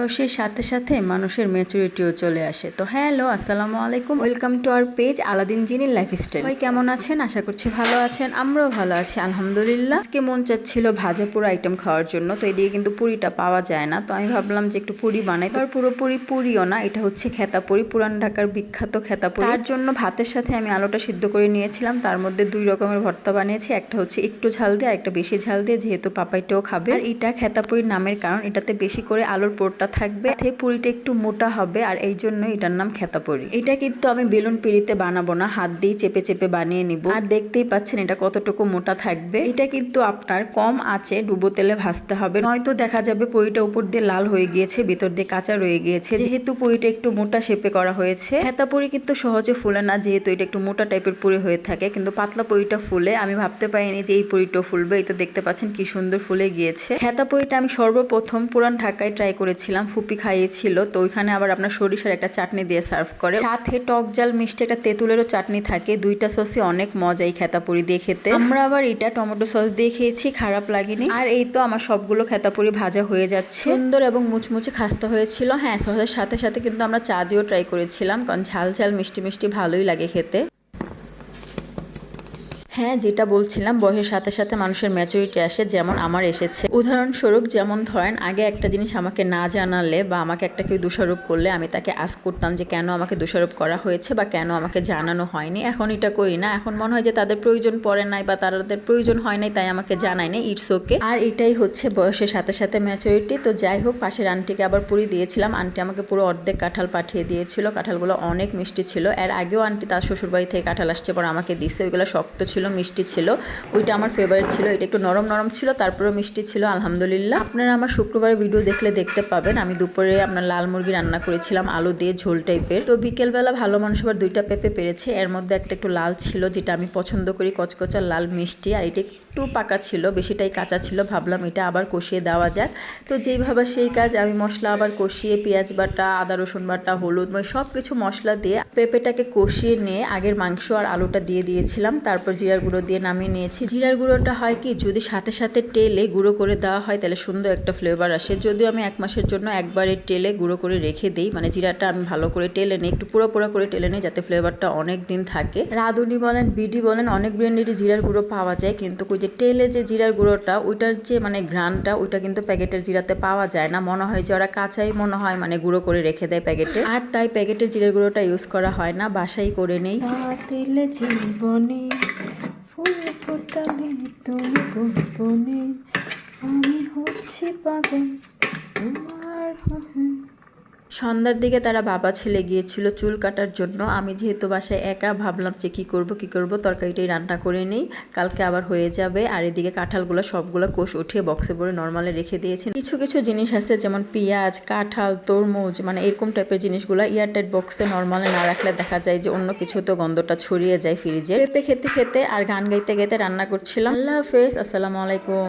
বয়সের সাথে সাথে মানুষের ম্যাচুরিটিও চলে আসে। তো হ্যালো, আসসালামু আলাইকুম, welcome to our page Aladdin জিনির লাইফস্টাইল। সবাই কেমন আছেন? আশা করছি ভালো আছেন, আমরাও ভালো আছি আলহামদুলিল্লাহ। আজকে মন চাচ্ছিল ভাজা পুরো আইটেম খাওয়ার জন্য, তো এদিকে কিন্তু পুরিটা পাওয়া যায় না, তো আমি ভাবলাম যে একটু পুরি বানাই। তো পুরোপুরি পুরিও না, এটা হচ্ছে খেতা পুরি, পুরান ঢাকার বিখ্যাত খেতা পুরি। তার জন্য ভাতের সাথে আমি আলুটা সিদ্ধ করে নিয়েছিলাম, তার মধ্যে 2 রকমের ভর্তা বানিয়েছি, একটা হচ্ছে একটু ঝাল দিয়ে আর একটা বেশি ঝাল দিয়ে, যেহেতু পাপাইটাও খাবে। আর এটা খেতা পুরির নামের কারণ এটাতে বেশি করে আলুর পোরটা থাকবে, পুরিটা একটু মোটা হবে, আর এই জন্য এটার নাম খেতা পুরি। এটা কিন্তু আমি বেলুন পিড়িতে বানাবো না, হাত দিয়ে চেপে চেপে বানিয়ে নিব। আর দেখতেই পাচ্ছেন এটা কতটুকু মোটা থাকবে। এটা কিন্তু আপনার কম আঁচে ডুবো তেলে ভাজতে হবে, নয়তো দেখা যাবে পুরিটা উপর দিয়ে লাল হয়ে গিয়েছে, ভিতর দিয়ে কাঁচা রয়ে গিয়েছে। যেহেতু পুরিটা একটু মোটা শেপে করা হয়েছে, খেতা পুরি কিন্তু সহজে ফুলে না, যেহেতু এটা একটু মোটা টাইপের পুরি হয়ে থাকে, কিন্তু পাতলা পুরিটা ফুলে। আমি ভাবতে পারিনি যে এই পুরিটাও ফুলবে। এই তো দেখতে পাচ্ছেন কি সুন্দর ফুলে গিয়েছে। খেতা পুরিটা আমি সর্বপ্রথম পুরান ঢাকায় ট্রাই করেছিলাম, ফুপি খাইয়েছিল। তো ওইখানে আবার আপনার সরিষার একটা চাটনি দিয়ে সার্ভ করে, সাথে টক জাল মিষ্টি একটা তেঁতুলেরও চাটনি থাকে। দুইটা সসই অনেক মজা এই খেতা পুরি দিয়ে খেতে। আমরা আবার এটা টমেটো সস দিয়ে খেয়েছি, খারাপ লাগেনি। আর এই তো আমার সবগুলো খেতা পুরি ভাজা হয়ে যাচ্ছে, সুন্দর এবং মুচমুচে খাস্তা হয়েছিল। হ্যাঁ, সসের সাথে সাথে কিন্তু আমরা চা দিয়েও ট্রাই করেছিলাম, কারণ ঝাল ঝাল মিষ্টি মিষ্টি ভালোই লাগে খেতে। হ্যাঁ, যেটা বলছিলাম, বয়সের সাথে সাথে মানুষের ম্যাচুরিটি আসে, যেমন আমার এসেছে। উদাহরণস্বরূপ, যেমন ধরেন আগে একটা জিনিস আমাকে না জানালে বা আমাকে একটা কেউ দোষারোপ করলে আমি তাকে আস্ক করতাম যে কেন আমাকে দোষারোপ করা হয়েছে বা কেন আমাকে জানানো হয়নি। এখন এটা করি না, এখন মনে হয় যে তাদের প্রয়োজন পড়ে নাই বা তাদের প্রয়োজন হয় নাই, তাই আমাকে জানায় না, ইটস ওকে। আর এটাই হচ্ছে বয়সের সাথে সাথে ম্যাচুরিটি। তো যাই হোক, পাশের আন্টিকে আবার পুরি দিয়েছিলাম, আন্টি আমাকে পুরো অর্ধেক কাঁঠাল পাঠিয়ে দিয়েছিল। কাঁঠালগুলো অনেক মিষ্টি ছিল। এর আগেও আন্টি তার শ্বশুরবাড়ি থেকে কাঁঠাল আসছে পর আমাকে দিচ্ছে, ওইগুলো শক্ত ছিল, মিষ্টি ছিল। ওইটা আমার ফেভারিট ছিল, এটা একটু নরম নরম ছিল, তারপরেও মিষ্টি ছিল আলহামদুলিল্লাহ। আপনারা আমার শুক্রবারের ভিডিও দেখলে দেখতে পাবেন, আমি দুপুরে আপনার লাল মুরগি রান্না করেছিলাম আলু দিয়ে ঝোল টাইপের। তো বিকেলবেলা ভালো মানুষ আবার 2টা পেঁপে পেরেছে, এর মধ্যে একটা একটু লাল ছিল, যেটা আমি পছন্দ করি, কচকচা লাল মিষ্টি। আর এটা একটু পাকা ছিল, বেশিটাই কাঁচা ছিল। ভাবলাম এটা আবার কষিয়ে দেওয়া যাক। তো যেইভাবে সেই কাজ, আমি মশলা আবার কষিয়ে পেঁয়াজ বাটা, আদা রসুন বাটা, হলুদ, সব কিছু মশলা দিয়ে পেঁপেটাকে কষিয়ে নিয়ে আগের মাংস আর আলুটা দিয়ে দিয়েছিলাম। তারপর জিরার গুঁড়ো দিয়ে নামিয়ে নিয়েছি। জিরার গুঁড়োটা হয় কি, যদি সাথে সাথে টেলে গুঁড়ো করে দেওয়া হয় তাহলে সুন্দর একটা ফ্লেভার আসে। যদিও আমি 1 মাসের জন্য একবারে টেলে গুঁড়ো করে রেখে দিই, মানে জিরাটা আমি ভালো করে টেলে নিই, একটু পুরো করে টেলে নিই, যাতে ফ্লেভারটা অনেক দিন থাকে। রাঁধুনি বলেন, বিডি বলেন, অনেক ব্র্যান্ডেরই জিরার গুঁড়ো পাওয়া যায়, কিন্তু ওই যে টেলে যে জিরার গুঁড়োটা, ওইটার যে মানে ঘ্রাণটা, ওইটা কিন্তু প্যাকেটের জিরাতে পাওয়া যায় না। মনে হয় যে ওরা কাঁচাই মনে হয় মানে গুঁড়ো করে রেখে দেয় প্যাকেটে, আর তাই প্যাকেটের জিরার গুঁড়োটা ইউজ করা হয় না, বাসাই করে নেই। জীবনে ফুল ফোটালে তুমি গোপনে, আমি হচ্ছি পাগল তোমার। সন্ধ্যার দিকে তারা বাবা ছেলে গিয়েছিল চুল কাটার জন্য। আমি যেহেতু বাসায় একা, ভাবলাম যে কি করব, তরকারিটাই রান্না করে নেই, কালকে আবার হয়ে যাবে। আর এদিকে কাঁঠালগুলো সবগুলো কোষ উঠিয়ে বক্সে ভরে নর্মালে রেখে দিয়েছি। কিছু কিছু জিনিস আছে, যেমন পেঁয়াজ, কাঁঠাল, তরমুজ, মানে এরকম টাইপের জিনিসগুলো এয়ারটাইট বক্সে নর্মালে না রাখলে দেখা যায় যে অন্য কিছু তো গন্ধটা ছড়িয়ে যায় ফ্রিজে। পেঁপে খেতে খেতে আর গান গাইতে গাইতে রান্না করছিলাম। আল্লাহ হাফেজ, আসসালামু আলাইকুম।